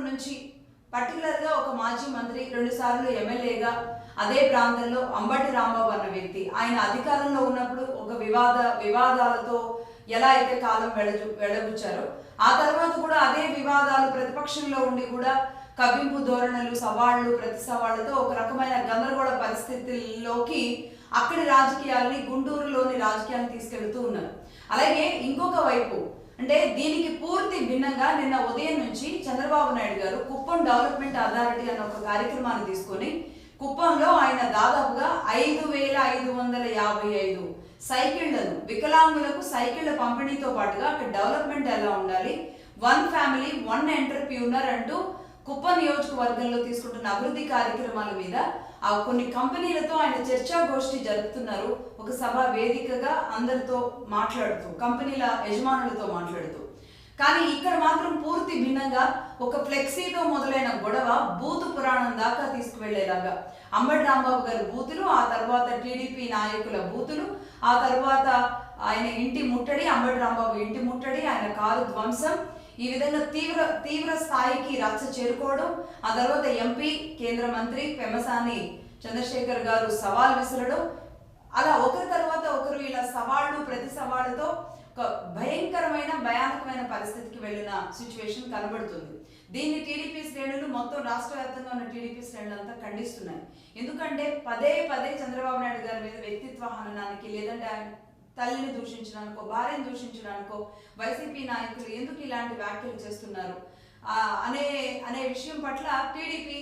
వచ్చినప్పటి నుంచి పర్టికులర్గా ఒక మాజీ మంత్రి 2 సార్లు ఎమ్మెల్యేగా అదే ప్రాంతంలో అంబటి రాంబాబు అన్న వ్యక్తి ఆయన అధికారంలో ఉన్నప్పుడు ఒక వివాదాలతో ఎలా అయితే కాలం వెడబుచ్చారో ఆ తర్వాత కూడా అదే వివాదాలు ప్రతిపక్షంలో ఉండి కూడా కవ్వింపు ధోరణులు సవాళ్లు ప్రతి సవాళ్లతో ఒక రకమైన గందరగోళ పరిస్థితుల్లోకి అక్కడి రాజకీయాల్ని గుంటూరులోని రాజకీయాలను తీసుకెళ్తూ ఉన్నారు. అలాగే ఇంకొక వైపు అంటే దీనికి పూర్తి భిన్నంగా నిన్న ఉదయం నుంచి చంద్రబాబు నాయుడు గారు కుప్పం డెవలప్మెంట్ అథారిటీ అన్న ఒక కార్యక్రమాన్ని తీసుకొని కుప్పంలో ఆయన దాదాపుగా 5,555 సైకిళ్లను వికలాంగులకు సైకిళ్ల పంపిణీతో పాటుగా అక్కడ డెవలప్మెంట్ ఎలా ఉండాలి, 1 ఫ్యామిలీ 1 ఎంటర్‌ప్రెన్యూర్ అంటూ కుప్పం నియోజకవర్గంలో తీసుకుంటున్న అభివృద్ధి కార్యక్రమాల మీద కొన్ని కంపెనీలతో ఆయన చర్చాగోష్ఠి జరుపుతున్నారు. ఒక సభ వేదికగా అందరితో మాట్లాడుతూ కంపెనీల యజమానులతో మాట్లాడుతూ. కానీ ఇక్కడ మాత్రం పూర్తి భిన్నంగా ఒక ఫ్లెక్సీతో మొదలైన గొడవ బూతు పురాణం దాకా తీసుకువెళ్లేలాగా అంబటి రాంబాబు గారి బూతులు, ఆ తర్వాత టీడీపీ నాయకుల బూతులు, ఆ తర్వాత ఆయన ఇంటి ముట్టడి, అంబటి రాంబాబు ఇంటి ముట్టడి, ఆయన కారు ధ్వంసం, ఈ విధంగా తీవ్ర స్థాయికి రచ్చ చేరుకోవడం, ఆ తర్వాత ఎంపీ కేంద్ర మంత్రి పెమ్మసాని చంద్రశేఖర్ గారు సవాల్ విసరడం, అలా ఒకరి తర్వాత ఒకరు ఇలా సవాళ్లు ప్రతి సవాళ్లతో ఒక భయానకమైన పరిస్థితికి వెళ్ళిన సిచ్యువేషన్ కనబడుతుంది. దీన్ని టీడీపీ శ్రేణులు మొత్తం రాష్ట్ర వ్యాప్తంగా ఉన్న టీడీపీ శ్రేణులు అంతా ఖండిస్తున్నాయి. ఎందుకంటే పదే చంద్రబాబు నాయుడు గారి మీద వ్యక్తిత్వ హననానికి లేదంటే ఆయన తల్లిని దూషించడానికో భార్యను దూషించడానికో వైసీపీ నాయకులు ఎందుకు ఇలాంటి వ్యాఖ్యలు చేస్తున్నారు అనే విషయం పట్ల టీడీపీ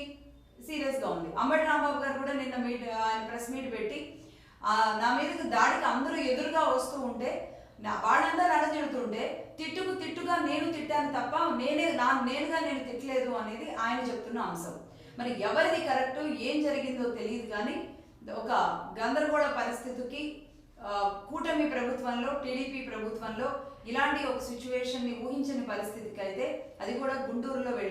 సీరియస్గా ఉంది. అంబటి రాంబాబు గారు కూడా నిన్న ఆయన ప్రెస్ మీట్ పెట్టి నా మీదకి దాడికి అందరూ ఎదురుగా వస్తూ ఉంటే వాళ్ళందరూ అడగడుతుంటే తిట్టుగా నేను తిట్టాను తప్ప నేనుగా నేను తిట్టలేదు అనేది ఆయన చెప్తున్న అంశం. మరి ఎవరిది కరెక్ట్ ఏం జరిగిందో తెలియదు కానీ ఒక గందరగోళ పరిస్థితికి కూటమి ప్రభుత్వంలో టీడీపీ ప్రభుత్వంలో ఇలాంటి ఒక సిచ్యువేషన్ ని ఊహించని పరిస్థితికి అయితే అది కూడా గుంటూరులో వెళ్ళింది.